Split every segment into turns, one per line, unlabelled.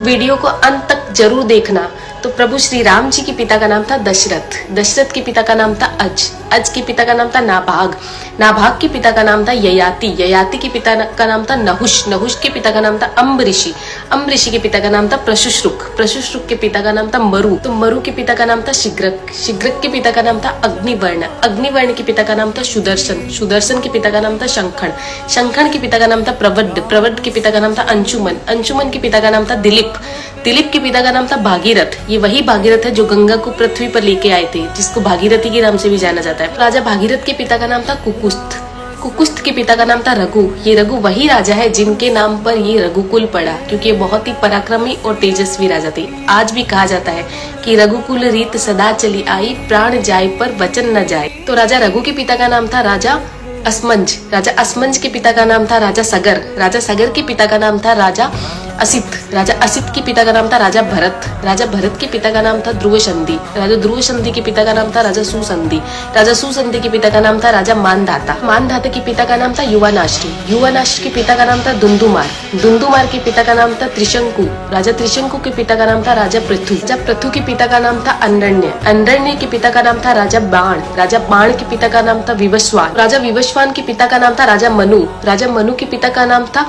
Video को अंत तक जरूर देखना। तो प्रभु श्री राम जी के पिता का नाम था दशरथ, दशरथ के पिता का नाम था अज के पिता का नाम था नाभाग, नाभाग के पिता का नाम था ययाति, ययाति के पिता का नाम था नहुष, नहुष के पिता का नाम था अम्बऋषि, अम्बऋषि के पिता का नाम था प्रशुश्रुक, प्रशुश्रुक के पिता का नाम था मरु, तो मरु के पिता का नाम था शिग्रक, शिग्रक के पिता का नाम था अग्निवर्ण, अग्निवर्ण के पिता का नाम था सुदर्शन, सुदर्शन के पिता का नाम था शंखण, शंखण के पिता का नाम था प्रवड्ड, प्रवड्ड के पिता का नाम था अंशुमन, अंशुमन के पिता का नाम था दिलीप, दिलीप के पिता का नाम था भागीरथ, ये वही भागीरथ है जो गंगा को पृथ्वी पर लेके आए थे, जिसको भागीरथी के नाम से भी जाना जाता है। राजा भागीरथ के पिता का नाम था कुकुस्थ, कुकुस्थ के पिता का नाम था रघु, ये रघु वही राजा है जिनके नाम पर ये रघुकुल पड़ा, क्योंकि ये बहुत ही पराक्रमी और तेजस्वी राजा थे। आज भी कहा जाता है कि रघुकुल रीत सदा चली आई, प्राण जाए पर वचन न जाए। तो राजा रघु के पिता का नाम था राजा असमंज, राजा असमंज के पिता का नाम था राजा सगर, राजा सगर के पिता का नाम था राजा असित, राजा असित के पिता का नाम था राजा भरत, राजा भरत के पिता का नाम था ध्रुवसंधि, राजा ध्रुवसंधि के पिता का नाम था राजा सुसंधि, राजा सुसंधि के पिता का नाम था राजा मानधाता, मानधाता के पिता का नाम था युवानाश्री, युवानाश्री के पिता का नाम था दुंदुमार, दुंदुमार के पिता का नाम था त्रिशंकु, राजा त्रिशंकु के पिता का नाम था राजा पृथु, राजा पृथु के पिता का नाम था अंडरण्य, अंडरण्य के पिता का नाम था राजा बाण, राजा बाण के पिता का नाम था विवस्वान, राजा विवस्वान के पिता का नाम था राजा मनु, राजा मनु के पिता का नाम था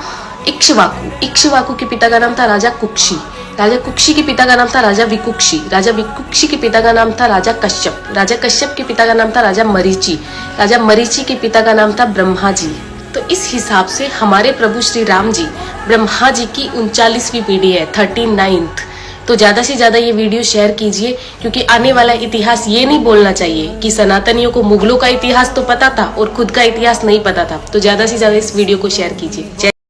इक्ष्वाकु, इक्ष्वाकु के पिता का नाम था राजा कुक्षी, राजा कुक्षी के पिता का नाम था राजा विकुक्षी, राजा विकुक्षी के पिता का नाम था राजा कश्यप, राजा कश्यप के पिता का नाम था राजा मरीचि, राजा मरीचि के पिता का नाम था ब्रह्मा जी। तो इस हिसाब से हमारे प्रभु श्री राम जी ब्रह्मा जी की 39वीं पीढ़ी है, 39th। तो ज्यादा से ज्यादा ये वीडियो शेयर कीजिए, क्योंकि आने वाला इतिहास ये नहीं बोलना चाहिए कि सनातनियों को मुगलों का इतिहास तो पता था और खुद का इतिहास नहीं पता था। तो ज्यादा से ज्यादा इस वीडियो को शेयर कीजिए।